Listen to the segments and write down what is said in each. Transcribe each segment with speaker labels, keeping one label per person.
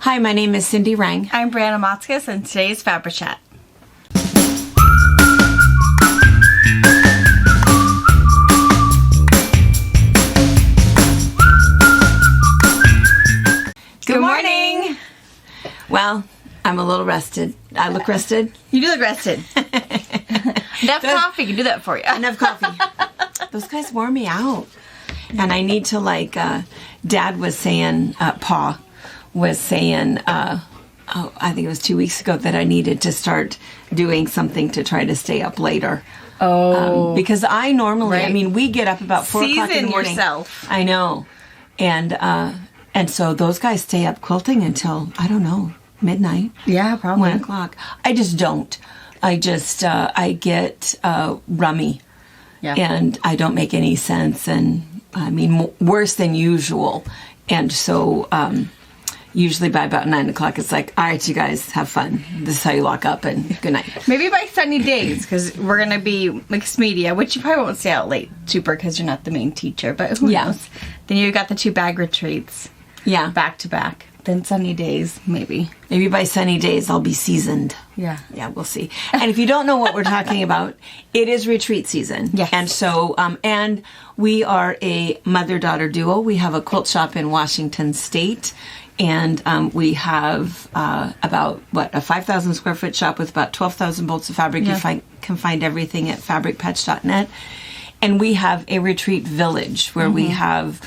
Speaker 1: Hi, my name is Cindy Rang.
Speaker 2: I'm Brianna Motzkus, and today's FabriChat.
Speaker 1: Good morning. Well, I'm a little rested. I look rested.
Speaker 2: You do look rested. Enough coffee can do that for you.
Speaker 1: Enough coffee. Those guys wore me out. And I need to, Dad was saying, Pa was saying, I think it was 2 weeks ago, that I needed to start doing something to try to stay up later.
Speaker 2: Oh.
Speaker 1: Because I normally, we get up about 4 o'clock in the morning.
Speaker 2: Season yourself.
Speaker 1: I know. And so those guys stay up quilting until, I don't know, midnight.
Speaker 2: Yeah, probably.
Speaker 1: 1 o'clock. I just don't. I get rummy.
Speaker 2: Yeah.
Speaker 1: And I don't make any sense. And worse than usual. And so usually by about 9 o'clock, it's like, all right, you guys have fun. This is how you lock up, and good night.
Speaker 2: Maybe by sunny days, because we're going to be mixed media, which you probably won't stay out late, super, because you're not the main teacher, but who knows? Then you got the 2 bag retreats.
Speaker 1: Yeah.
Speaker 2: Back to back. Then sunny days, maybe.
Speaker 1: Maybe by sunny days, I'll be seasoned.
Speaker 2: Yeah.
Speaker 1: Yeah, we'll see. And if you don't know what we're talking about, it is retreat season.
Speaker 2: Yes.
Speaker 1: And so, and we are a mother-daughter duo. We have a quilt shop in Washington State. And we have about, a 5,000 square foot shop with about 12,000 bolts of fabric.
Speaker 2: Yeah.
Speaker 1: You can find everything at fabricpatch.net. And we have a retreat village where we have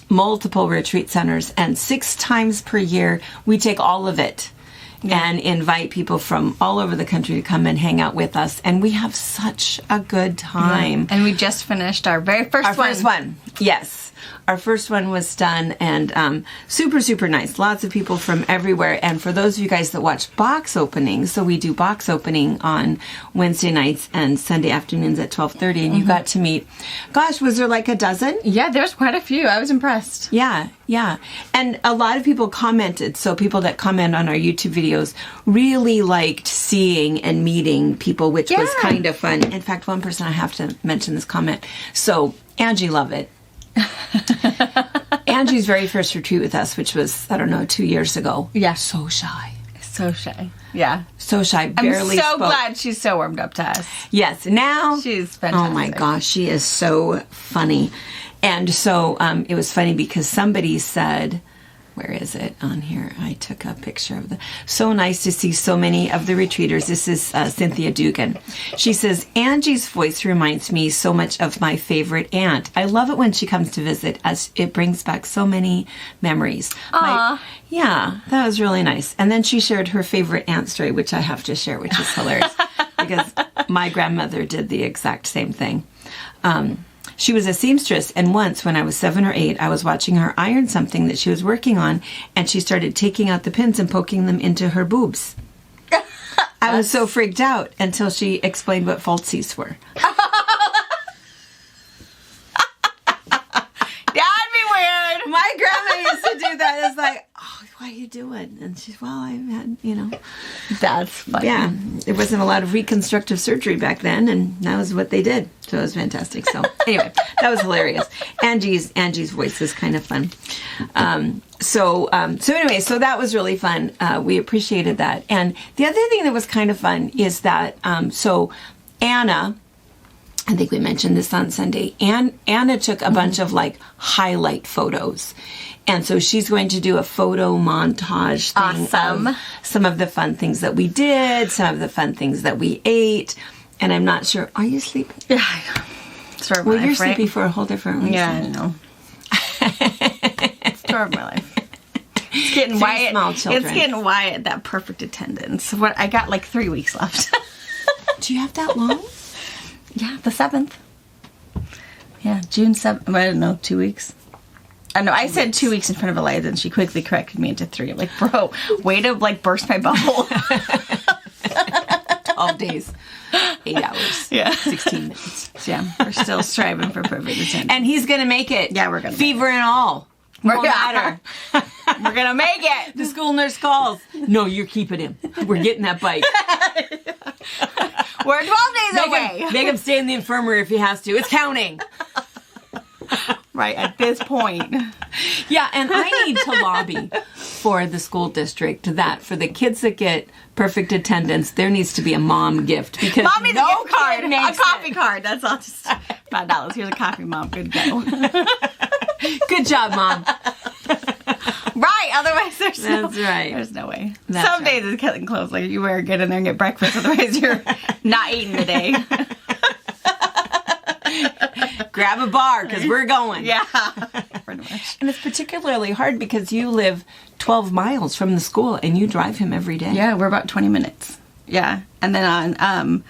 Speaker 1: multiple retreat centers. And 6 times per year, we take all of it and invite people from all over the country to come and hang out with us. And we have such a good time.
Speaker 2: Yeah. And we just finished our very first one.
Speaker 1: First one, yes. Our first one was done, and super, super nice. Lots of people from everywhere. And for those of you guys that watch box openings, so we do box opening on Wednesday nights and Sunday afternoons at 12:30, and you got to meet, gosh, was there like a dozen?
Speaker 2: Yeah, there's quite a few. I was impressed.
Speaker 1: Yeah. And a lot of people commented, so people that comment on our YouTube videos really liked seeing and meeting people, which was kind of fun. In fact, one person, I have to mention this comment. So, Angie Lovett. Angie's very first retreat with us, which was, 2 years ago.
Speaker 2: Yeah.
Speaker 1: So shy.
Speaker 2: Yeah.
Speaker 1: So shy. Barely
Speaker 2: I'm so
Speaker 1: spoke.
Speaker 2: glad she's so warmed up to us.
Speaker 1: Yes. Now.
Speaker 2: She's fantastic.
Speaker 1: Oh my gosh. She is so funny. And so it was funny because somebody said, where is it on here? I took a picture of so nice to see so many of the retreaters. This is Cynthia Dugan. She says, Angie's voice reminds me so much of my favorite aunt. I love it when she comes to visit, as it brings back so many memories.
Speaker 2: Aww.
Speaker 1: Yeah, that was really nice. And then she shared her favorite aunt story, which I have to share, which is hilarious because my grandmother did the exact same thing. She was a seamstress, and once when I was 7 or 8, I was watching her iron something that she was working on, and she started taking out the pins and poking them into her boobs. I was so freaked out until she explained what falsies were.
Speaker 2: That'd be weird.
Speaker 1: My grandma used to do that. It's like, oh, what are you doing? And she's, well, I had,
Speaker 2: That's funny.
Speaker 1: Yeah, there wasn't a lot of reconstructive surgery back then, and that was what they did. So it was fantastic. So anyway, that was hilarious. Angie's voice was kind of fun. So anyway, so that was really fun. We appreciated that. And the other thing that was kind of fun is that, so Anna, I think we mentioned this on Sunday, Anna took a bunch of highlight photos. And so she's going to do a photo montage thing.
Speaker 2: Awesome.
Speaker 1: Of some of the fun things that we did, some of the fun things that we ate. And I'm not sure. Are you sleeping?
Speaker 2: Yeah, I know. Story of my life,
Speaker 1: you're
Speaker 2: right?
Speaker 1: sleepy for a whole different reason.
Speaker 2: Yeah, I know. Story of my life. It's getting Wyatt.
Speaker 1: Small children.
Speaker 2: It's getting Wyatt that perfect attendance. What I got 3 weeks left.
Speaker 1: Do you have that long?
Speaker 2: Yeah, the 7th. Yeah, June 7th. I don't know, 2 weeks. I know. I said 2 weeks in front of Eliza, and she quickly corrected me into 3. I'm like, bro, way to burst my bubble.
Speaker 1: 12 days, 8 hours, 16 minutes.
Speaker 2: Yeah, we're still striving for perfect attendance.
Speaker 1: And he's gonna make it.
Speaker 2: Yeah, we're gonna.
Speaker 1: Fever and all. Won't matter.
Speaker 2: We're gonna make it.
Speaker 1: The school nurse calls. No, you're keeping him. We're getting that bike.
Speaker 2: We're 12 days away.
Speaker 1: Make him stay in the infirmary if he has to. It's counting.
Speaker 2: right at this point.
Speaker 1: Yeah, and I need to lobby for the school district that for the kids that get perfect attendance, there needs to be a mom gift because
Speaker 2: Mom needs
Speaker 1: no
Speaker 2: a gift card,
Speaker 1: kid
Speaker 2: a
Speaker 1: makes
Speaker 2: coffee card. That's all. Just $5. Here's a coffee, Mom. Good go.
Speaker 1: Good job, Mom.
Speaker 2: Right. Otherwise,
Speaker 1: That's right.
Speaker 2: There's no way.
Speaker 1: That's
Speaker 2: Some days it's getting close. Like you better get in there and get breakfast. Otherwise, you're not eating today.
Speaker 1: Grab a bar because we're going.
Speaker 2: Yeah. Pretty much.
Speaker 1: And it's particularly hard because you live 12 miles from the school and you drive him every day.
Speaker 2: Yeah, we're about 20 minutes. Yeah. And then on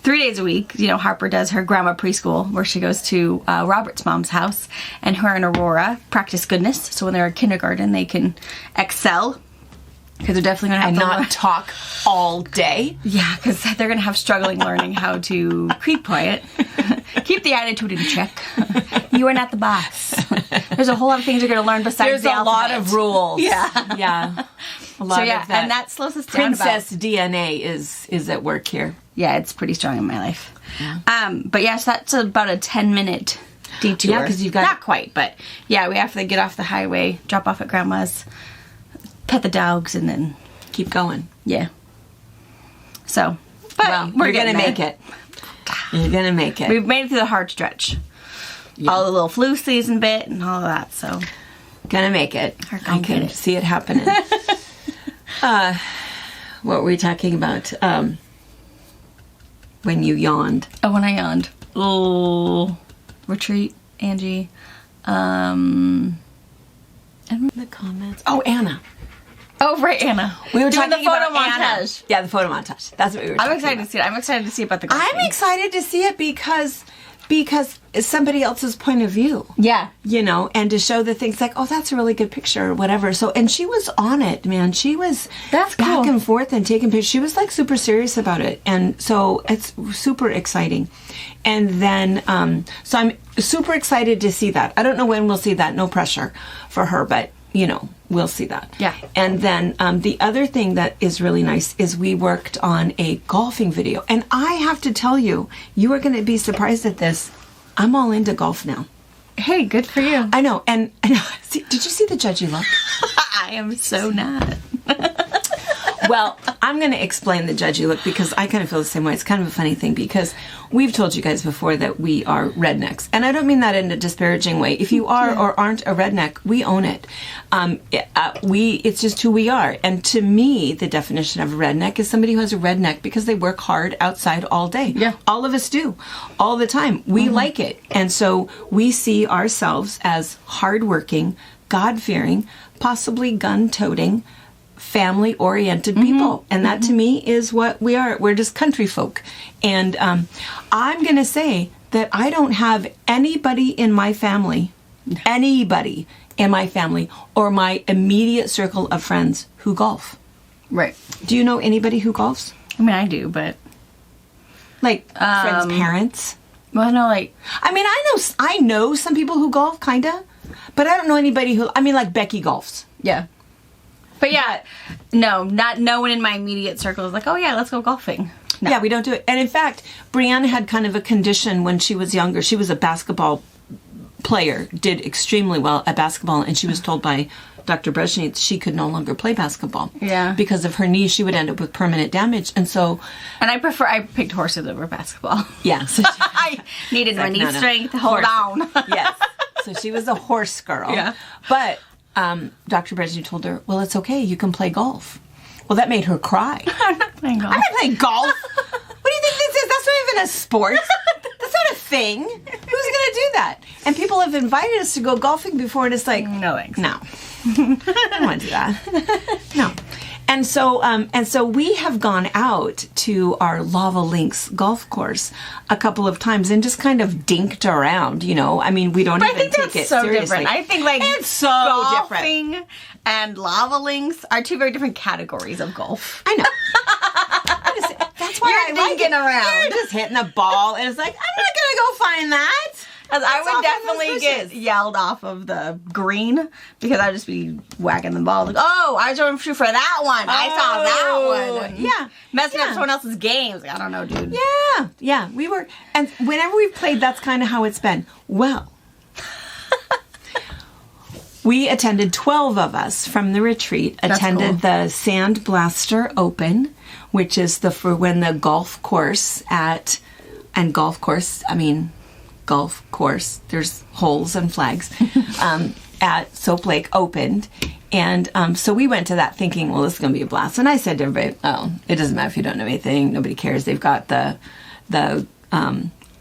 Speaker 2: 3 days a week, Harper does her grandma preschool where she goes to Robert's mom's house, and her and Aurora practice goodness. So when they're in kindergarten, they can excel because they're definitely going to have
Speaker 1: And
Speaker 2: to
Speaker 1: not
Speaker 2: learn.
Speaker 1: talk all day.
Speaker 2: Yeah, because they're going to have struggling learning how to keep quiet, keep the attitude in check. You are not the boss. There's a whole lot of things you're going to learn besides
Speaker 1: There's
Speaker 2: the
Speaker 1: a lot
Speaker 2: alphabet.
Speaker 1: of rules.
Speaker 2: Yeah.
Speaker 1: Yeah. A lot
Speaker 2: So yeah,
Speaker 1: of that.
Speaker 2: and that slows us down.
Speaker 1: Princess DNA is at work here.
Speaker 2: Yeah, it's pretty strong in my life. But yeah, so that's about a 10-minute detour.
Speaker 1: Yeah, 'cause you've got-
Speaker 2: not quite, but yeah, we have to get off the highway, drop off at grandma's, pet the dogs, and then
Speaker 1: Keep going.
Speaker 2: yeah. So, but
Speaker 1: Well,
Speaker 2: we're
Speaker 1: you're going to
Speaker 2: getting
Speaker 1: make
Speaker 2: there.
Speaker 1: it. You're going to make it.
Speaker 2: We've made it through the hard stretch.
Speaker 1: Yeah.
Speaker 2: All the little flu season bit and all of that. So
Speaker 1: Going to make it.
Speaker 2: We're gonna
Speaker 1: I can
Speaker 2: get it.
Speaker 1: see it happening. What were we talking about? When you yawned.
Speaker 2: oh, when I yawned, retreat, Angie.
Speaker 1: The comments. Oh, Anna.
Speaker 2: Oh, right, Anna.
Speaker 1: We were
Speaker 2: doing
Speaker 1: talking
Speaker 2: the photo
Speaker 1: about Anna.
Speaker 2: montage.
Speaker 1: Yeah, the photo montage. That's what we were talking
Speaker 2: I'm excited
Speaker 1: about.
Speaker 2: to see it. I'm excited to see about the.
Speaker 1: I'm excited to see it because it's somebody else's point of view.
Speaker 2: Yeah.
Speaker 1: And to show the things like, oh, that's a really good picture or whatever. So, and she was on it, man. She was
Speaker 2: That's
Speaker 1: back
Speaker 2: cool.
Speaker 1: and forth and taking pictures. She was like super serious about it. And so it's super exciting. And then, so I'm super excited to see that. I don't know when we'll see that. No pressure for her, but we'll see that.
Speaker 2: Yeah.
Speaker 1: And then the other thing that is really nice is we worked on a golfing video. And I have to tell you, you are going to be surprised at this. I'm all into golf now.
Speaker 2: Hey, good for you.
Speaker 1: I know. And see, did you see the judgy look?
Speaker 2: I am so not.
Speaker 1: Well, I'm going to explain the judgy look because I kind of feel the same way. It's kind of a funny thing because we've told you guys before that we are rednecks. And I don't mean that in a disparaging way. If you are or aren't a redneck, we own it. It's just who we are. And to me, the definition of a redneck is somebody who has a redneck because they work hard outside all day.
Speaker 2: Yeah.
Speaker 1: All of us do. All the time. We like it. And so we see ourselves as hardworking, God-fearing, possibly gun-toting, family-oriented people. And that to me is what we are. We're just country folk. And I'm going to say that I don't have anybody in my family or my immediate circle of friends who golf.
Speaker 2: Right.
Speaker 1: Do you know anybody who golfs?
Speaker 2: I mean, I do, but
Speaker 1: Like friends' parents?
Speaker 2: well, no, like
Speaker 1: I mean, I know some people who golf, kinda, but I don't know anybody who. I mean, like Becky golfs.
Speaker 2: yeah. But yeah, no one in my immediate circle is like, oh yeah, let's go golfing. No.
Speaker 1: Yeah, we don't do it. And in fact, Brianne had kind of a condition when she was younger. She was a basketball player, did extremely well at basketball, and she was told by Dr. Brezhnev she could no longer play basketball.
Speaker 2: Yeah.
Speaker 1: Because of her knee, she would end up with permanent damage. And so,
Speaker 2: And I picked horses over basketball.
Speaker 1: yeah. So
Speaker 2: I needed my knee strength to hold on.
Speaker 1: yes. So she was a horse girl.
Speaker 2: Yeah.
Speaker 1: But Dr. Brezhnev told her, well, it's okay. You can play golf. Well, that made her cry.
Speaker 2: I'm not playing golf.
Speaker 1: I'm not playing golf. What do you think this is? That's not even a sport. That's not a thing. Who's going to do that? And people have invited us to go golfing before, and it's like,
Speaker 2: No thanks.
Speaker 1: no. I don't want to do that. No. And so we have gone out to our Lava Links golf course a couple of times and just kind of dinked around, I mean, we don't
Speaker 2: But I
Speaker 1: even
Speaker 2: think
Speaker 1: take
Speaker 2: that's
Speaker 1: it
Speaker 2: so
Speaker 1: seriously.
Speaker 2: different. I think like
Speaker 1: it's so different.
Speaker 2: golfing and lava links are two very different categories of golf.
Speaker 1: I know. That's why
Speaker 2: You're
Speaker 1: I like
Speaker 2: dinking
Speaker 1: it.
Speaker 2: around.
Speaker 1: You're just hitting the ball, and it's like, I'm not going to go find that.
Speaker 2: Because I
Speaker 1: That's
Speaker 2: would
Speaker 1: off in
Speaker 2: definitely
Speaker 1: those
Speaker 2: get
Speaker 1: bushes.
Speaker 2: yelled off of the green because I'd just be whacking the ball. Like, oh, I was going to shoot for that one. I saw that one. And
Speaker 1: Yeah.
Speaker 2: Messing up
Speaker 1: Yeah.
Speaker 2: someone else's games. Like, I don't know, dude.
Speaker 1: Yeah, we were, and whenever we've played, that's kind of how it's been. Well, We attended 12 of us from the retreat. Attended the Sand Blaster Open, which is for when the golf course there's holes and flags at Soap Lake opened. And so we went to that thinking, well, this is going to be a blast. And I said to everybody, oh, it doesn't matter if you don't know anything. Nobody cares. They've got the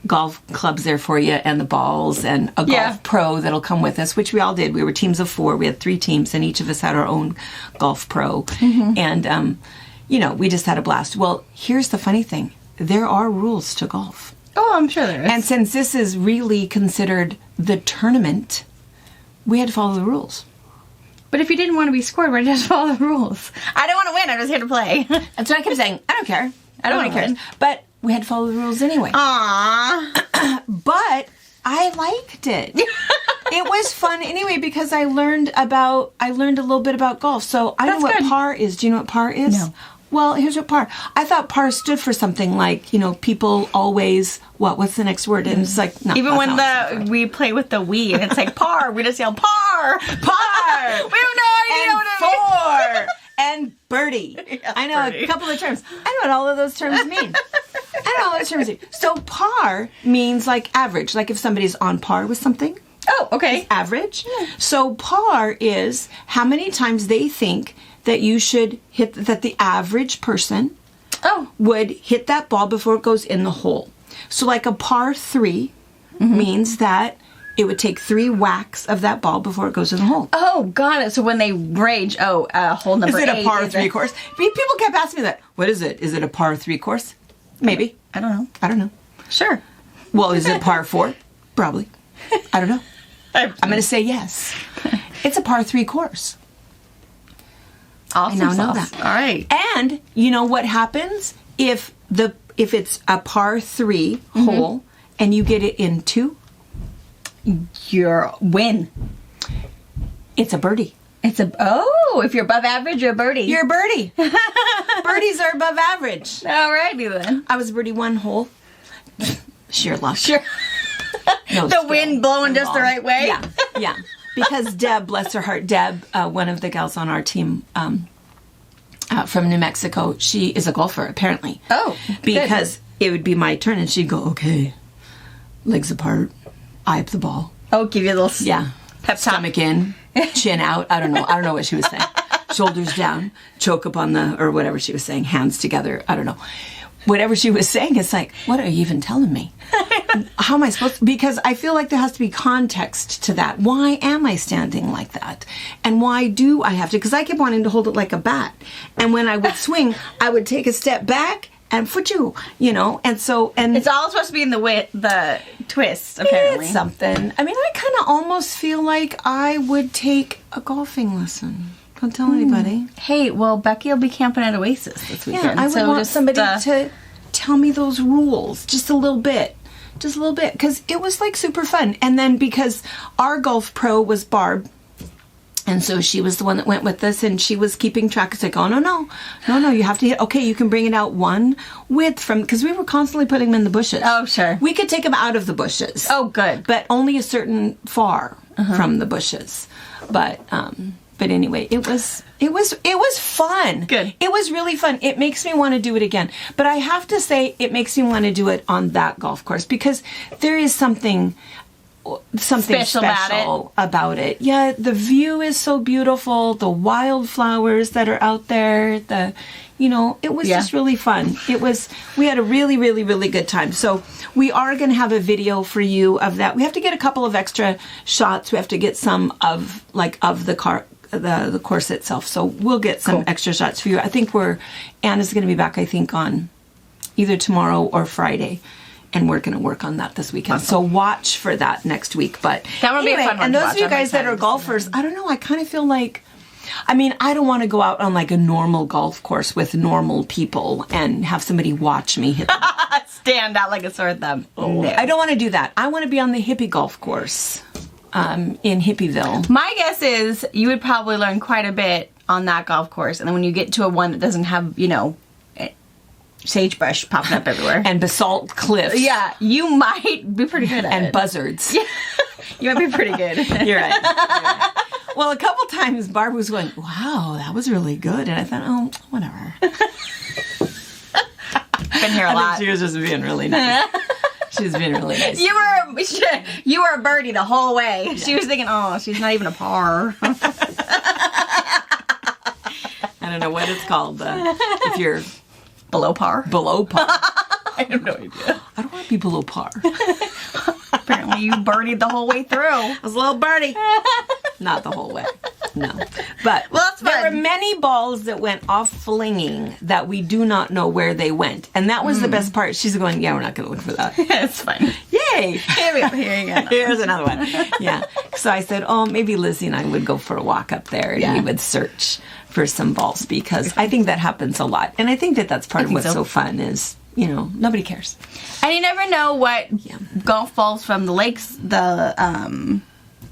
Speaker 1: golf clubs there for you and the balls and a golf pro that'll come with us, which we all did. We were teams of 4. We had 3 teams, and each of us had our own golf pro. And, we just had a blast. Well, here's the funny thing. There are rules to golf.
Speaker 2: Oh, I'm sure there is.
Speaker 1: And since this is really considered the tournament, we had to follow the rules.
Speaker 2: But if you didn't want to be scored, why did you just follow the rules? I don't want to win. I'm just here to play.
Speaker 1: That's what I kept saying. I don't care. I don't want to care. But we had to follow the rules anyway.
Speaker 2: Aww.
Speaker 1: But I liked it. It was fun anyway because I learned a little bit about golf. So I know what par is. Do you know what par is?
Speaker 2: No.
Speaker 1: Well, here's what par. I thought par stood for something like, people always, what's the next word? And it's like, no.
Speaker 2: Even when we play with the Wii and it's like par, we just yell par, par. We have no idea what it means.
Speaker 1: 4 and birdie.
Speaker 2: Yeah,
Speaker 1: I know
Speaker 2: birdie.
Speaker 1: a couple of terms. I know what all of those terms mean. So par means like average, like if somebody's on par with something.
Speaker 2: Oh, okay.
Speaker 1: Average. So par is how many times they think that you should hit, that the average person would hit that ball before it goes in the hole. So like a par 3 means that it would take 3 whacks of that ball before it goes in the hole.
Speaker 2: Oh, got it. So when they rage, hole number 8.
Speaker 1: Is it a par 3 course? People kept asking me that. What is it? Is it a par 3 course? Maybe.
Speaker 2: I don't know.
Speaker 1: I don't know.
Speaker 2: Sure.
Speaker 1: Well, is it par 4? Probably. I don't know. I'm going to say yes. It's a par 3 course.
Speaker 2: Awesome.
Speaker 1: I now know that.
Speaker 2: All right.
Speaker 1: And you know what happens if it's a par 3 hole and you get it in 2?
Speaker 2: You're win.
Speaker 1: It's a birdie.
Speaker 2: If you're above average, you're a birdie.
Speaker 1: You're a birdie. Birdies are above average.
Speaker 2: All righty then.
Speaker 1: I was birdie 1 hole. Sheer luck.
Speaker 2: Sure.
Speaker 1: No
Speaker 2: the wind blowing just the right way.
Speaker 1: Yeah. Because Deb, bless her heart, one of the gals on our team from New Mexico, she is a golfer, apparently.
Speaker 2: Oh,
Speaker 1: because it would be my turn, and she'd go, okay, legs apart, eye up the ball.
Speaker 2: Oh, give you a little
Speaker 1: pep stomach in, chin out. I don't know what she was saying. Shoulders down, choke up on or whatever she was saying, hands together. I don't know. Whatever she was saying, it's like, what are you even telling me? How am I supposed to? Because I feel like there has to be context to that. Why am I standing like that? And why do I have to? Because I kept wanting to hold it like a bat. And when I would swing, I would take a step back and and so. And
Speaker 2: it's all supposed to be in the twist, apparently.
Speaker 1: It's something. I mean, I kind of almost feel like I would take a golfing lesson. Don't tell anybody.
Speaker 2: Hey, well, Becky will be camping at Oasis this weekend.
Speaker 1: Yeah, I would want somebody to tell me those rules just a little bit. Because it was like super fun. And then because our golf pro was Barb, and so she was the one that went with us, and she was keeping track. It's like, oh, no, you have to hit. Okay, you can bring it out one width because we were constantly putting them in the bushes.
Speaker 2: Oh, sure.
Speaker 1: We could take them out of the bushes.
Speaker 2: Oh, good.
Speaker 1: But only a certain far from the bushes. But anyway, it was fun.
Speaker 2: Good.
Speaker 1: It was really fun. It makes me want to do it again. But I have to say, it makes me want to do it on that golf course because there is something special about it. Yeah, the view is so beautiful. The wildflowers that are out there. It was just really fun. We had a really, really, really good time. So we are going to have a video for you of that. We have to get a couple of extra shots. We have to get some of the course itself. So we'll get some extra shots for you. I think Anna's going to be back, I think, on either tomorrow or Friday. And we're going to work on that this weekend. Awesome. So watch for that next week. But
Speaker 2: that would be a fun one.
Speaker 1: And those of you guys that are golfers, I don't know, I kind of feel like, I don't want to go out on like a normal golf course with normal people and have somebody watch me hit the
Speaker 2: stand out like a sore thumb.
Speaker 1: No. I don't want to do that. I want to be on the hippie golf course in Hippieville.
Speaker 2: My guess is you would probably learn quite a bit on that golf course. And then when you get to a one that doesn't have, sagebrush popping up everywhere.
Speaker 1: And basalt cliffs.
Speaker 2: Yeah, you might be pretty good at it.
Speaker 1: And buzzards.
Speaker 2: Yeah. You might be pretty good.
Speaker 1: You're right. Well, a couple times Barb was going, wow, that was really good. And I thought, oh, whatever.
Speaker 2: Been here a lot.
Speaker 1: She was just being really nice. She was being really nice.
Speaker 2: You were a birdie the whole way. Yeah. She was thinking, oh, she's not even a par.
Speaker 1: I don't know what it's called. If you're
Speaker 2: below par.
Speaker 1: Below par.
Speaker 2: I have no idea.
Speaker 1: I don't want to be below par.
Speaker 2: Apparently you birdied the whole way through.
Speaker 1: I was a little birdie. Not the whole way. No. But
Speaker 2: well, that's fun.
Speaker 1: There were many balls that went off flinging that we do not know where they went. And that was the best part. She's going, yeah, we're not going to look for that.
Speaker 2: It's fine.
Speaker 1: Yay.
Speaker 2: Here we go. Here you go.
Speaker 1: Here's another one. Yeah. So I said, oh, maybe Lizzie and I would go for a walk up there and we would search for some balls because I think that happens a lot. And I think that that's part of what's so fun is, you know, nobody cares.
Speaker 2: And you never know what golf balls from the lakes, the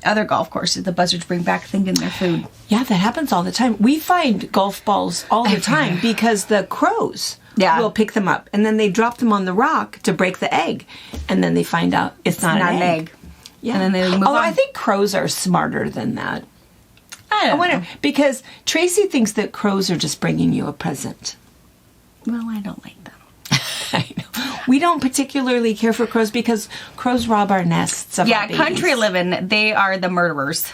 Speaker 2: other golf courses the buzzards bring back thinking they're food.
Speaker 1: Yeah, that happens all the time. We find golf balls all the time because the crows will pick them up and then they drop them on the rock to break the egg. And then they find out it's not an egg. Yeah. And then they move on. I think crows are smarter than that. I wonder, because Tracy thinks that crows are just bringing you a present.
Speaker 2: Well, I don't like them.
Speaker 1: I know. We don't particularly care for crows because crows rob our nests of our babies.
Speaker 2: Country living, they are the murderers.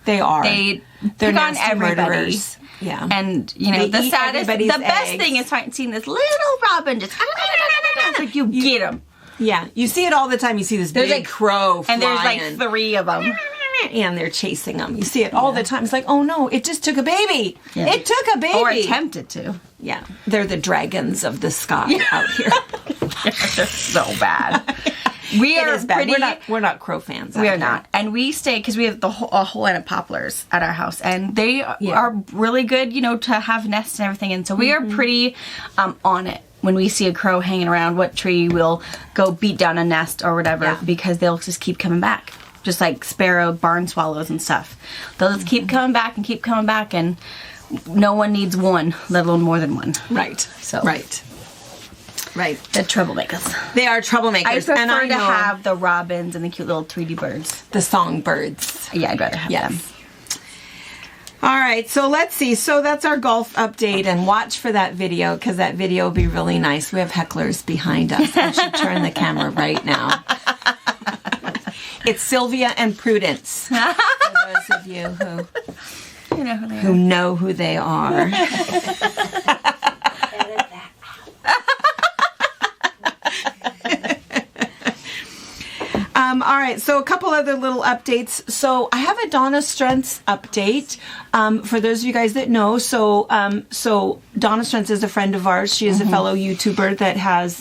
Speaker 1: They are.
Speaker 2: They're on everybody.
Speaker 1: Murderers. Yeah.
Speaker 2: And, you know, the best thing is seeing this little robin just, it's like you get them.
Speaker 1: Yeah. You see it all the time. You see this big crow flying.
Speaker 2: And there's like 3 of them.
Speaker 1: And they're chasing them. You see it all the time. It's like, oh no, it just took a baby. Yeah. It took a baby.
Speaker 2: Or attempted to.
Speaker 1: Yeah. They're the dragons of the sky out here.
Speaker 2: They're so bad. We are
Speaker 1: bad. We're not crow fans.
Speaker 2: We are not. And we stay, because we have a whole line of poplars at our house. And they are really good, you know, to have nests and everything. And so we are pretty on it. When we see a crow hanging around what tree, we'll go beat down a nest or whatever because they'll just keep coming back. Just like sparrow, barn swallows and stuff. They'll just keep coming back and no one needs one, let alone more than one.
Speaker 1: Right.
Speaker 2: So
Speaker 1: Right.
Speaker 2: They're troublemakers.
Speaker 1: They are troublemakers.
Speaker 2: I prefer to have the robins and the cute little 3D birds.
Speaker 1: The songbirds.
Speaker 2: Yeah, I'd rather have them.
Speaker 1: All right, so let's see. So that's our golf update, and watch for that video because that video will be really nice. We have hecklers behind us. I should turn the camera right now. It's Sylvia and Prudence. For those of you who know who they are. All right, so a couple other little updates. So I have a Donna Strentz update for those of you guys that know. So Donna Strentz is a friend of ours. She is a fellow YouTuber that has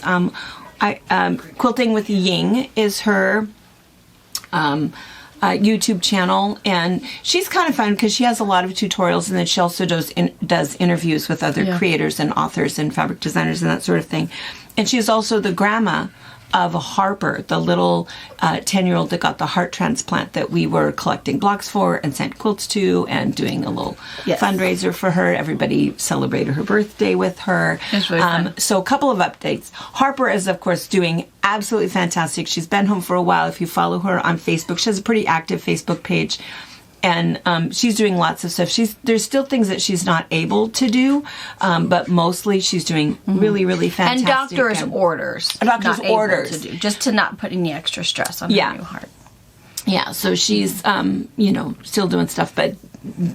Speaker 1: Quilting with Ying is her YouTube channel, and she's kind of fun because she has a lot of tutorials, and then she also does interviews with other creators and authors and fabric designers and that sort of thing. And she's also the grandma of Harper, the little 10-year-old that got the heart transplant that we were collecting blocks for and sent quilts to and doing a little fundraiser for her. Everybody celebrated her birthday with her.
Speaker 2: It's really fun.
Speaker 1: So a couple of updates. Harper is, of course, doing absolutely fantastic. She's been home for a while. If you follow her on Facebook, she has a pretty active Facebook page. And she's doing lots of stuff. There's still things that she's not able to do, but mostly she's doing really, really fantastic.
Speaker 2: And doctor's orders.
Speaker 1: Doctor's orders.
Speaker 2: To do, just to not put any extra stress on her new heart.
Speaker 1: Yeah, so she's, still doing stuff, but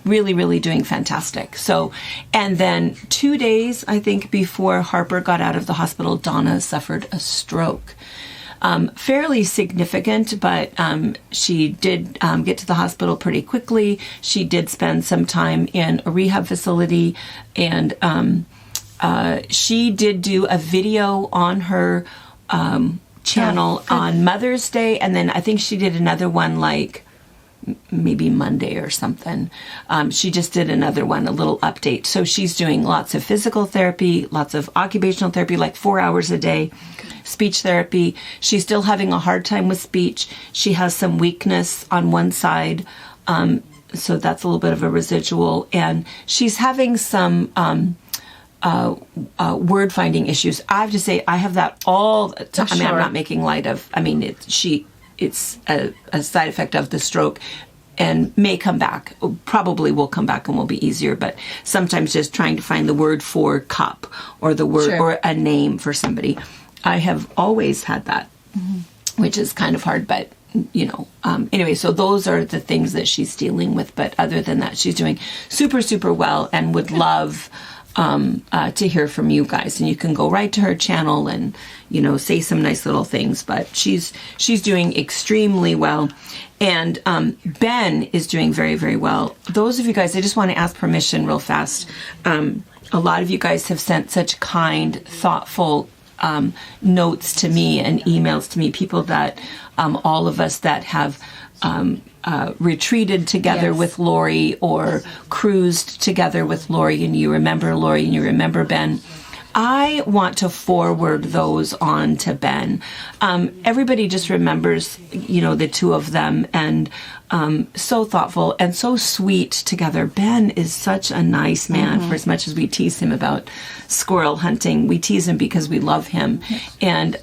Speaker 1: really, really doing fantastic. So, and then 2 days, I think, before Harper got out of the hospital, Donna suffered a stroke. Fairly significant, but she did get to the hospital pretty quickly. She did spend some time in a rehab facility, and she did do a video on her channel on Mother's Day, and then I think she did another one like maybe Monday or something. She just did another one, a little update. So she's doing lots of physical therapy, lots of occupational therapy, like 4 hours a day. Speech therapy. She's still having a hard time with speech. She has some weakness on one side, so that's a little bit of a residual. And she's having some word finding issues. I have to say, I have that all the time. I mean, I'm not making light of. I mean, it's a side effect of the stroke. may come back. Probably will come back and will be easier, but sometimes just trying to find the word for cup or the word or a name for somebody. I have always had that, which is kind of hard, but anyway, so those are the things that she's dealing with. But other than that, she's doing super, super well and would love to hear from you guys. And you can go right to her channel and, say some nice little things. But she's doing extremely well. And Ben is doing very, very well. Those of you guys, I just want to ask permission real fast. A lot of you guys have sent such kind, thoughtful notes to me and emails to me, people that all of us that have retreated together with Lori or cruised together with Lori, and you remember Lori and you remember Ben. I want to forward those on to Ben. Everybody just remembers, the two of them, and so thoughtful and so sweet together. Ben is such a nice man. For as much as we tease him about squirrel hunting, we tease him because we love him. And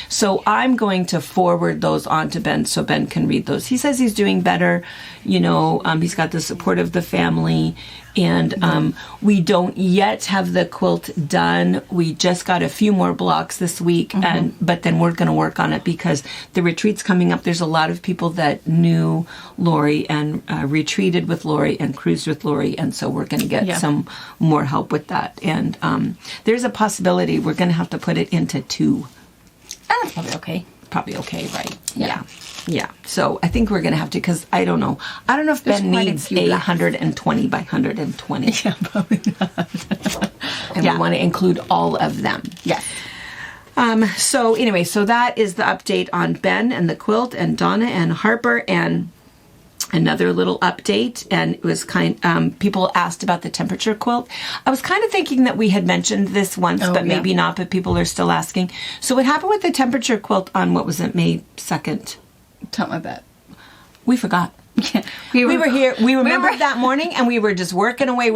Speaker 1: so I'm going to forward those on to Ben so Ben can read those. He says he's doing better. He's got the support of the family. And we don't yet have the quilt done. We just got a few more blocks this week, but then we're going to work on it because the retreat's coming up. There's a lot of people that knew Lori and retreated with Lori and cruised with Lori, and so we're going to get some more help with that. And there's a possibility we're going to have to put it into 2.
Speaker 2: That's probably okay.
Speaker 1: Probably okay, right? Yeah. So I think we're going to have to, because I don't know if Ben needs 120 by 120.
Speaker 2: Yeah, probably not.
Speaker 1: And we want to include all of them.
Speaker 2: Yes.
Speaker 1: So anyway, so that is the update on Ben and the quilt and Donna and Harper, and another little update. And it was people asked about the temperature quilt. I was kind of thinking that we had mentioned this once, but maybe not, but people are still asking. So what happened with the temperature quilt on, what was it, May 2nd?
Speaker 2: Something like that.
Speaker 1: We forgot.
Speaker 2: Yeah,
Speaker 1: we were here. We remembered that morning, and we were just working away.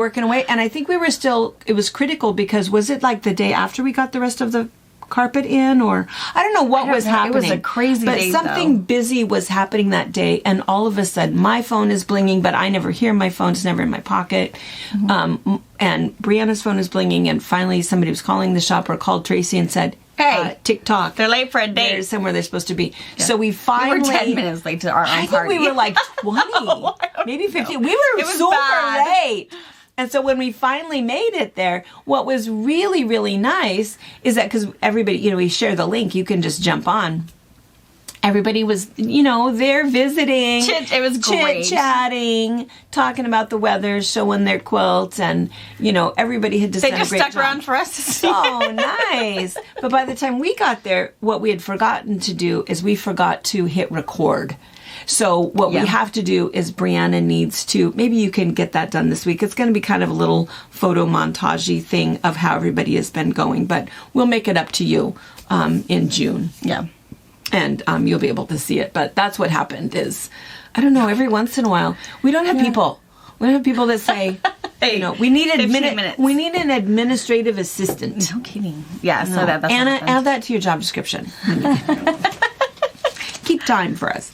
Speaker 1: And I think we were still, it was critical because was it like the day after we got the rest of the carpet in, or I don't know what was happening.
Speaker 2: It was a crazy day,
Speaker 1: but something busy was happening that day, and all of a sudden my phone is blinging, but I never hear my phone. It's never in my pocket. And Brianna's phone is blinging, and finally somebody was calling the shop or called Tracy and said, "Hey, TikTok,
Speaker 2: they're late for a date.
Speaker 1: There's somewhere they're supposed to be." Yeah. So we finally...
Speaker 2: We were 10 minutes late to our own party.
Speaker 1: I think we were like 20, maybe 15. We were super late. And so when we finally made it there, what was really, really nice is that because everybody, we share the link, you can just jump on. Everybody was, there visiting.
Speaker 2: It was great.
Speaker 1: Chit-chatting, talking about the weather, showing their quilts, and, everybody had just done a great job.
Speaker 2: They just stuck around for us to see.
Speaker 1: Oh, nice. But by the time we got there, what we had forgotten to do is we forgot to hit record. So what we have to do is Brianna needs to, maybe you can get that done this week. It's going to be kind of a little photo montage-y thing of how everybody has been going, but we'll make it up to you in June.
Speaker 2: Yeah.
Speaker 1: And you'll be able to see it. But that's what happened is, I don't know, every once in a while, we don't have people. We don't have people that say,
Speaker 2: hey,
Speaker 1: we need
Speaker 2: minutes.
Speaker 1: We need an administrative assistant.
Speaker 2: No kidding. Yeah,
Speaker 1: no.
Speaker 2: So that's
Speaker 1: Anna, add that to your job description. Keep time for us.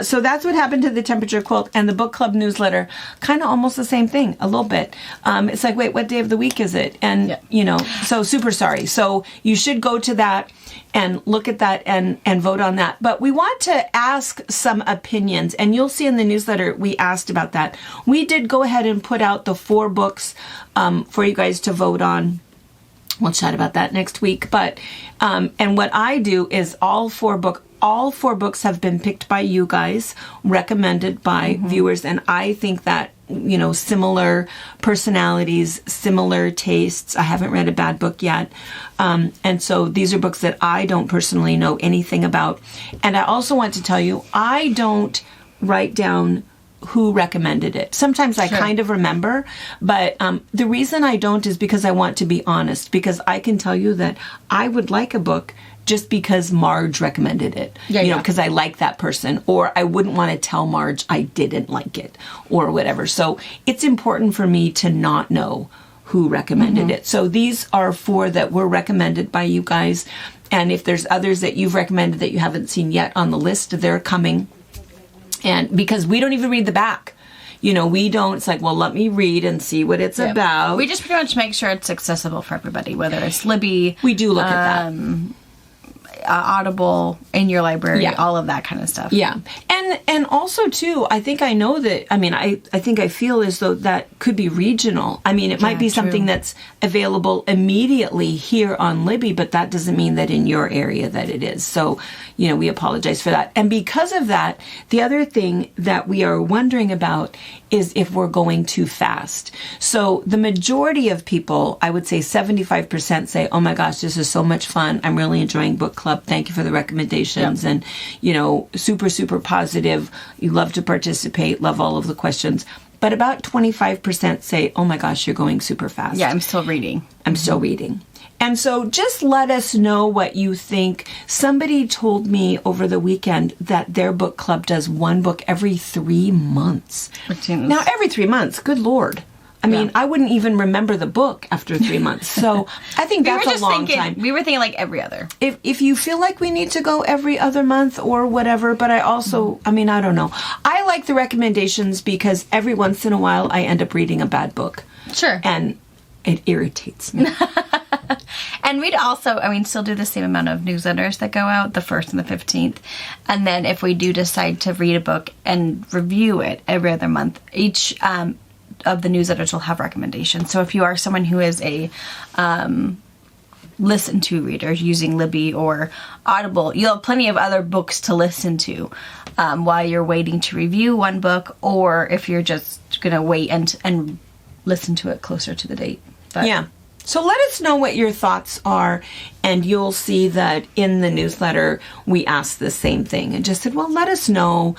Speaker 1: So that's what happened to the temperature quilt, and the book club newsletter. Kind of almost the same thing, a little bit. It's like, wait, what day of the week is it? And so super sorry. So you should go to that and look at that and vote on that. But we want to ask some opinions, and you'll see in the newsletter we asked about that. We did go ahead and put out the 4 books for you guys to vote on. We'll chat about that next week. But and what I do is all 4 books have been picked by you guys, recommended by viewers, and I think that similar personalities, similar tastes. I haven't read a bad book yet, and so these are books that I don't personally know anything about. And I also want to tell you, I don't write down who recommended it. Sometimes I kind of remember, but the reason I don't is because I want to be honest, because I can tell you that I would like a book just because Marge recommended it, because I like that person, or I wouldn't want to tell Marge I didn't like it, or whatever. So it's important for me to not know who recommended it. So these are 4 that were recommended by you guys, and if there's others that you've recommended that you haven't seen yet on the list, they're coming. And because we don't even read the back. We don't, it's like, well, let me read and see what it's about.
Speaker 2: We just pretty much make sure it's accessible for everybody, whether it's Libby.
Speaker 1: We do look at that.
Speaker 2: Audible, in your library, all of that kind of stuff.
Speaker 1: Yeah. And also, too, I think I know that, I think I feel as though that could be regional. It might be something that's available immediately here on Libby, but that doesn't mean that in your area that it is. So, we apologize for that. And because of that, the other thing that we are wondering about is if we're going too fast. So the majority of people, I would say 75% say, oh my gosh, this is so much fun. I'm really enjoying book club. Thank you for the recommendations. And, super, super positive. You love to participate, love all of the questions. But about 25% say, oh my gosh, you're going super fast.
Speaker 2: Yeah, I'm still reading.
Speaker 1: I'm still reading. And so just let us know what you think. Somebody told me over the weekend that their book club does one book every 3 months. Now, every 3 months, good Lord. I wouldn't even remember the book after 3 months. So I think that's a long time.
Speaker 2: We were thinking like every other.
Speaker 1: If you feel like we need to go every other month or whatever, but I also, I don't know. I like the recommendations because every once in a while I end up reading a bad book.
Speaker 2: Sure.
Speaker 1: And it irritates me.
Speaker 2: And we'd also, still do the same amount of newsletters that go out, the 1st and the 15th. And then if we do decide to read a book and review it every other month, each of the newsletters will have recommendations. So if you are someone who is a listen to reader using Libby or Audible, you'll have plenty of other books to listen to while you're waiting to review one book, or if you're just going to wait and listen to it closer to the date. But,
Speaker 1: yeah. So let us know what your thoughts are, and you'll see that in the newsletter we asked the same thing and just said, well, let us know,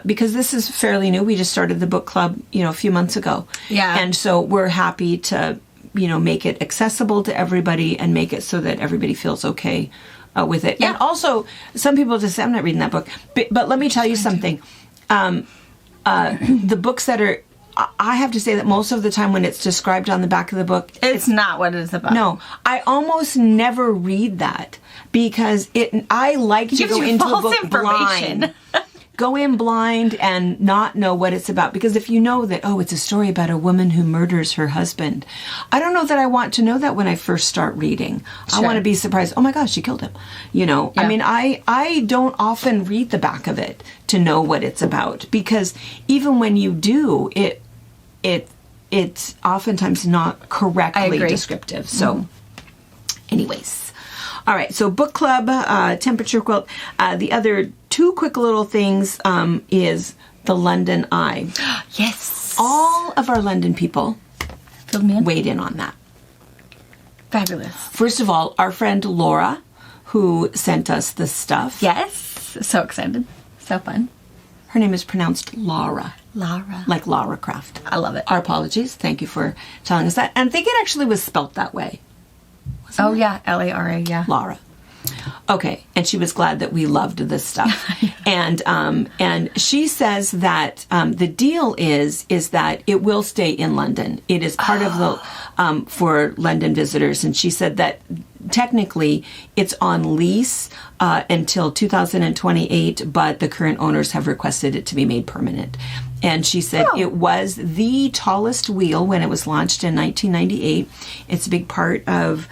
Speaker 1: because this is fairly new. We just started the book club, a few months ago.
Speaker 2: Yeah.
Speaker 1: And so we're happy to, make it accessible to everybody and make it so that everybody feels okay with it.
Speaker 2: Yeah.
Speaker 1: And also, some people just say, I'm not reading that book. But let me tell you something. The books that are... I have to say that most of the time when it's described on the back of the book...
Speaker 2: It's not what it's about.
Speaker 1: No. I almost never read that because I like to go into a book blind. Go in blind and not know what it's about. Because if you know that, it's a story about a woman who murders her husband, I don't know that I want to know that when I first start reading. Sure. I want to be surprised, oh my gosh, she killed him. Yeah. I don't often read the back of it to know what it's about. Because even when you do, it's oftentimes not correctly descriptive. So, anyways. All right, so book club, temperature quilt. The other two quick little things is the London Eye.
Speaker 2: Yes.
Speaker 1: All of our London people weighed in on that.
Speaker 2: Fabulous.
Speaker 1: First of all, our friend Laura, who sent us the stuff.
Speaker 2: Yes. So excited. So fun.
Speaker 1: Her name is pronounced Lara.
Speaker 2: Lara.
Speaker 1: Like Lara Croft.
Speaker 2: I love it.
Speaker 1: Our apologies. Thank you for telling us that. And I think it actually was spelt that way.
Speaker 2: Oh, yeah. Lara, yeah.
Speaker 1: Lara. Okay. And she was glad that we loved this stuff. And she says that the deal is that it will stay in London. It is part of the, for London visitors. And she said that technically it's on lease until 2028, but the current owners have requested it to be made permanent. And she said it was the tallest wheel when it was launched in 1998. It's a big part of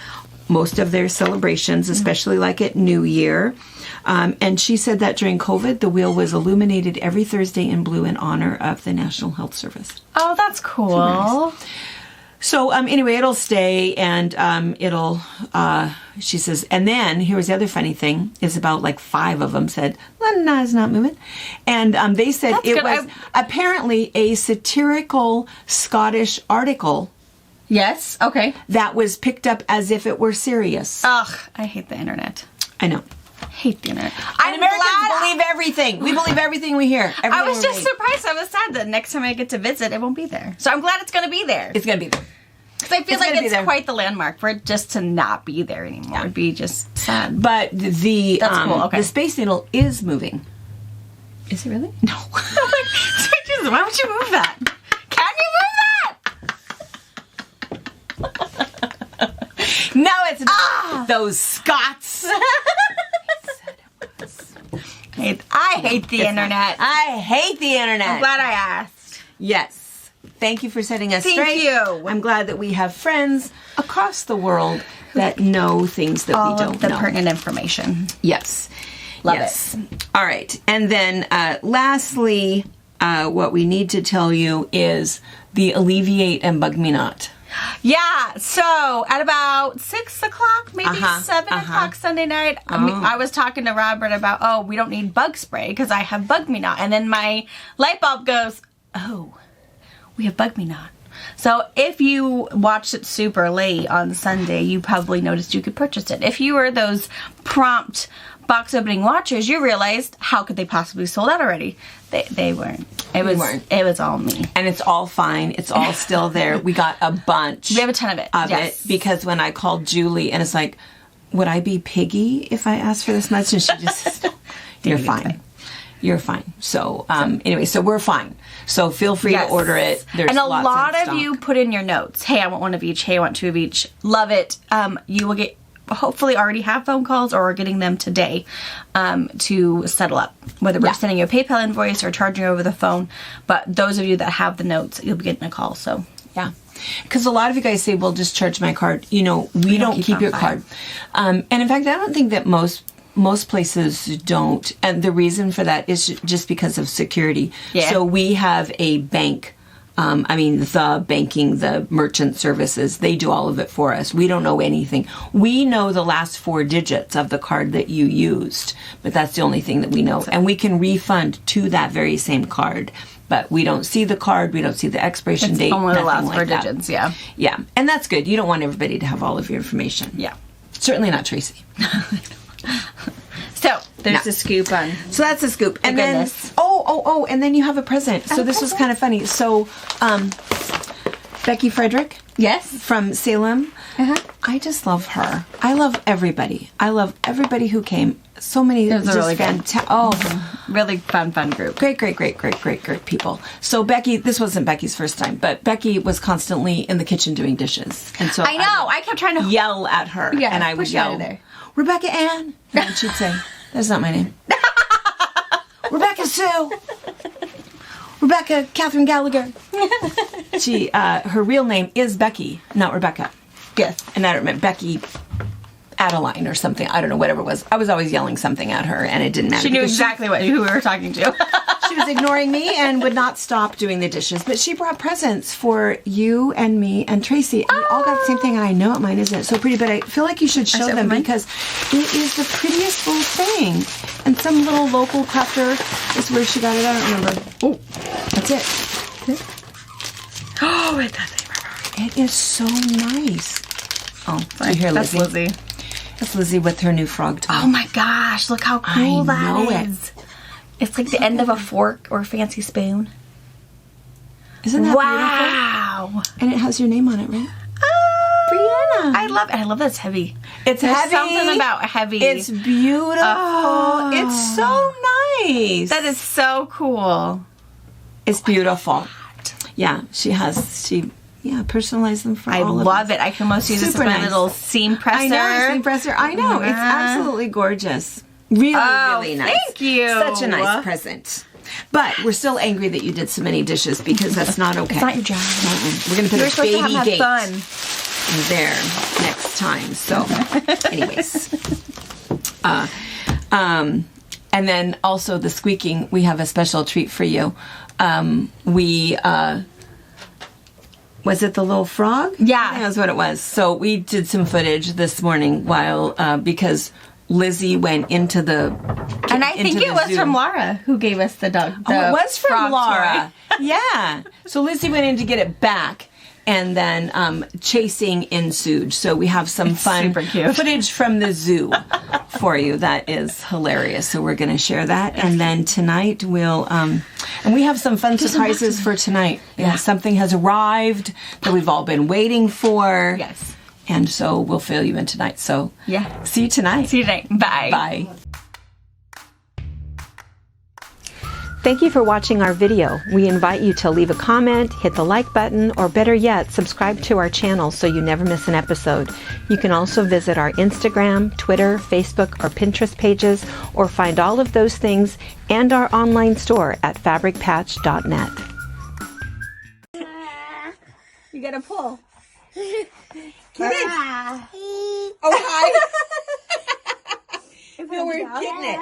Speaker 1: most of their celebrations, especially like at New Year. And she said that during COVID, the wheel was illuminated every Thursday in blue in honor of the National Health Service.
Speaker 2: Oh, that's cool.
Speaker 1: Nice. So anyway, it'll stay, and it'll, she says, and then, here was the other funny thing, is about like 5 of them said, London Eye is not moving. And they said it was apparently a satirical Scottish article.
Speaker 2: Yes, okay.
Speaker 1: That was picked up as if it were serious.
Speaker 2: Ugh, I hate the internet.
Speaker 1: I know.
Speaker 2: Hate the internet.
Speaker 1: And Americans believe everything. We believe everything we hear.
Speaker 2: I was just surprised. I was sad that next time I get to visit, it won't be there. So I'm glad it's going to be there.
Speaker 1: It's going to be there.
Speaker 2: Because I feel like it's quite the landmark. For it just to not be there anymore would be just sad.
Speaker 1: But the
Speaker 2: That's cool. Okay.
Speaker 1: The Space Needle is moving.
Speaker 2: Is it really?
Speaker 1: No.
Speaker 2: Why don't you move that? Can you move that?
Speaker 1: No, it's not. Those Scots.
Speaker 2: hate the internet.
Speaker 1: I hate the internet.
Speaker 2: I'm glad I asked.
Speaker 1: Yes. Thank you for setting us straight.
Speaker 2: Thank you.
Speaker 1: I'm glad that we have friends across the world that know things that we don't
Speaker 2: the
Speaker 1: know.
Speaker 2: pertinent information.
Speaker 1: Yes.
Speaker 2: Love
Speaker 1: it. All right. And then lastly, what we need to tell you is the Alleviate and Bug Me Not.
Speaker 2: Yeah, so at about 6 o'clock, maybe 7 o'clock Sunday night, I was talking to Robert about, we don't need bug spray because I have Bug Me Not. And then my light bulb goes, we have Bug Me Not. So if you watched it super late on Sunday, you probably noticed you could purchase it. If you were those prompt box opening watchers, you realized how could they possibly sold out already? They weren't. It was all me.
Speaker 1: And it's all fine. It's all still there. We got a bunch.
Speaker 2: We have a ton of it.
Speaker 1: Because when I called Julie and it's like, would I be piggy if I asked for this much? And she just, you're fine. You're fine. So anyway, so we're fine. So feel free to order it. There's
Speaker 2: and a
Speaker 1: lots
Speaker 2: lot
Speaker 1: in
Speaker 2: of
Speaker 1: stock.
Speaker 2: you put in your notes, hey, I want one of each. Hey, I want two of each. Love it. You will get, hopefully already have phone calls or are getting them today to settle up. Whether we're sending you a PayPal invoice or charging over the phone. But those of you that have the notes, you'll be getting a call. So
Speaker 1: yeah. Because a lot of you guys say, well, just charge my card. You know, we don't keep your card. And in fact, I don't think that most places don't. And the reason for that is just because of security. Yeah. So we have a bank. The banking, the merchant services, they do all of it for us. We don't know anything. We know the last 4 digits of the card that you used, but that's the only thing that we know. And we can refund to that very same card. But we don't see the card. We don't see the expiration date.
Speaker 2: Only the last 4
Speaker 1: that.
Speaker 2: digits, yeah.
Speaker 1: Yeah. And that's good. You don't want everybody to have all of your information.
Speaker 2: Yeah.
Speaker 1: Certainly not Tracy.
Speaker 2: So there's a scoop on.
Speaker 1: So that's a scoop. And then and then you have a present. So this was kind of funny. So Becky Frederick,
Speaker 2: yes,
Speaker 1: from Salem. I just love her. I love everybody. I love everybody who came. So many just
Speaker 2: really
Speaker 1: fantastic.
Speaker 2: Really fun group.
Speaker 1: Great people. So Becky, this wasn't Becky's first time, but Becky was constantly in the kitchen doing dishes. And so
Speaker 2: I know. I kept trying to
Speaker 1: yell at her.
Speaker 2: Yeah,
Speaker 1: and I would yell, Rebecca Ann. And she'd say, that's not my name. Rebecca Sue. Rebecca Catherine Gallagher. Her real name is Becky, not Rebecca.
Speaker 2: Yes.
Speaker 1: And I don't remember, Becky Adeline or something. I don't know, whatever it was. I was always yelling something at her, and it didn't matter.
Speaker 2: She knew exactly who we were talking to.
Speaker 1: She was ignoring me and would not stop doing the dishes. But she brought presents for you and me and Tracy. And we all got the same thing, and I know mine isn't so pretty, but I feel like you should show them because it is the prettiest little thing. And some little local crafter is where she got it. I don't remember. Oh, that's it.
Speaker 2: Oh, it does.
Speaker 1: It is so nice. Oh, do you hear
Speaker 2: That's Lizzie?
Speaker 1: That's Lizzie with her new frog toy.
Speaker 2: Oh my gosh, look how cool that is. It's like the end of a fork or a fancy spoon.
Speaker 1: Isn't that beautiful?
Speaker 2: Wow.
Speaker 1: And it has your name on it, right?
Speaker 2: Brianna. I love it. I love that it's heavy.
Speaker 1: It's
Speaker 2: There's
Speaker 1: heavy.
Speaker 2: something about heavy.
Speaker 1: It's beautiful. It's so nice.
Speaker 2: That is so cool.
Speaker 1: It's beautiful. Yeah, she personalized them for all of us.
Speaker 2: I love it. I can almost use this as my little seam presser.
Speaker 1: I know, seam presser. I know. It's absolutely gorgeous. Really, really nice.
Speaker 2: Thank you.
Speaker 1: Such a nice present. But we're still angry that you did so many dishes because that's not okay.
Speaker 2: It's not your job.
Speaker 1: We're going to put a baby
Speaker 2: have
Speaker 1: gate
Speaker 2: fun
Speaker 1: there next time. So, anyways. And then also the squeaking, we have a special treat for you. Was it the little frog?
Speaker 2: Yeah.
Speaker 1: I think that's what it was. So we did some footage this morning because Lizzie went into the
Speaker 2: And I think it was
Speaker 1: zoo.
Speaker 2: from Laura who gave us the dog.
Speaker 1: It was from Laura. Yeah. So Lizzie went in to get it back. And then chasing ensued. So we have some fun footage from the zoo for you. That is hilarious. So we're going to share that. And then tonight we'll... and we have some fun surprises for tonight. Yeah. Something has arrived that we've all been waiting for.
Speaker 2: Yes.
Speaker 1: And so we'll fill you in tonight. So see you tonight.
Speaker 2: See you tonight. Bye.
Speaker 1: Bye. Thank you for watching our video. We invite you to leave a comment, hit the like button, or better yet, subscribe to our channel so you never miss an episode. You can also visit our Instagram, Twitter, Facebook, or Pinterest pages, or find all of those things and our online store at fabricpatch.net.
Speaker 2: You gotta pull.
Speaker 1: Get it! Oh, hi! No, we're getting it.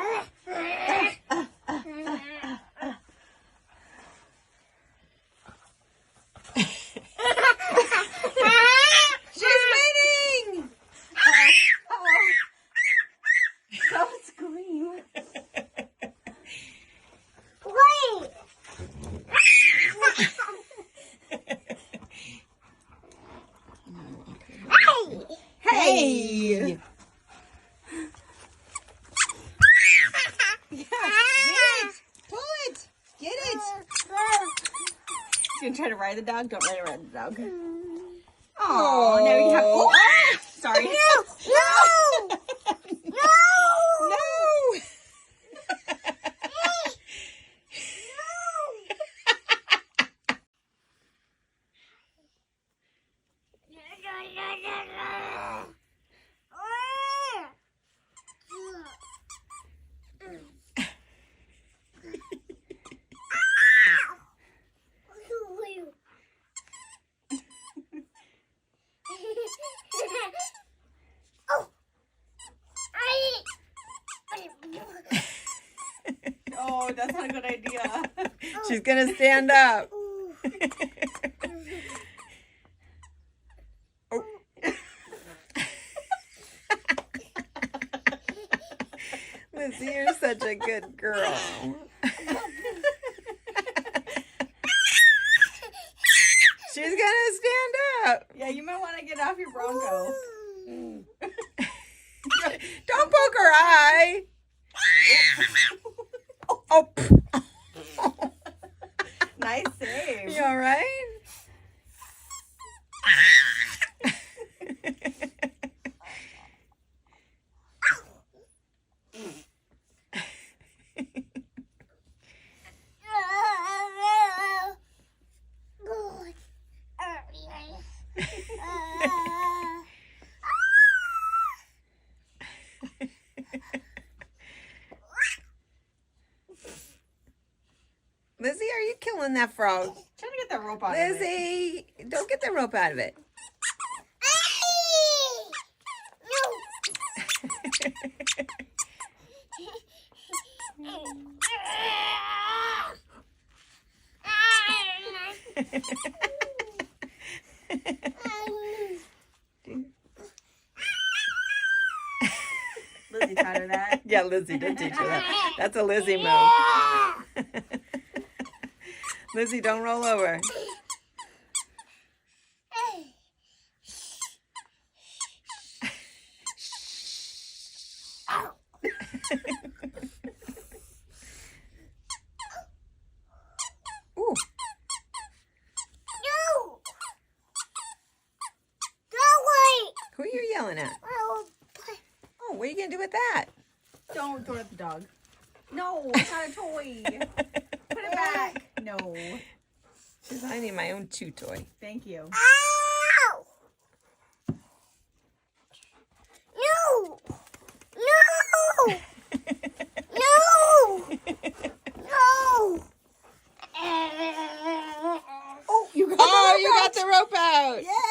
Speaker 1: She's waiting!
Speaker 2: Don't scream.
Speaker 3: Wait!
Speaker 1: Hey! Yeah, pull it! Get it!
Speaker 2: You gonna try to ride the dog? Don't let her ride the dog.
Speaker 1: Oh,
Speaker 2: now you have. Oh, sorry.
Speaker 3: No! No!
Speaker 1: No!
Speaker 2: Oh, that's not a good idea.
Speaker 1: She's gonna stand up. Oh. Lizzie, you're such a good girl. She's gonna stand up.
Speaker 2: Yeah, you might want to get off your Bronco.
Speaker 1: Don't poke her eye. Oh.
Speaker 2: Nice save.
Speaker 1: You all right? Lizzie, are you killing that frog?
Speaker 2: Trying to get that rope out of it.
Speaker 1: Lizzie, don't get the rope out of it.
Speaker 2: Lizzie taught her that.
Speaker 1: Yeah, Lizzie did teach her that. That's a Lizzie move. Lizzie, don't roll over. Ooh. Who are you yelling at? Oh, what are you going to do with that?
Speaker 2: Don't throw it at the dog. No, it's not a toy. Put it back. No.
Speaker 1: I need my own chew toy.
Speaker 2: Thank you.
Speaker 1: Oh, you got the rope out.
Speaker 2: Yeah.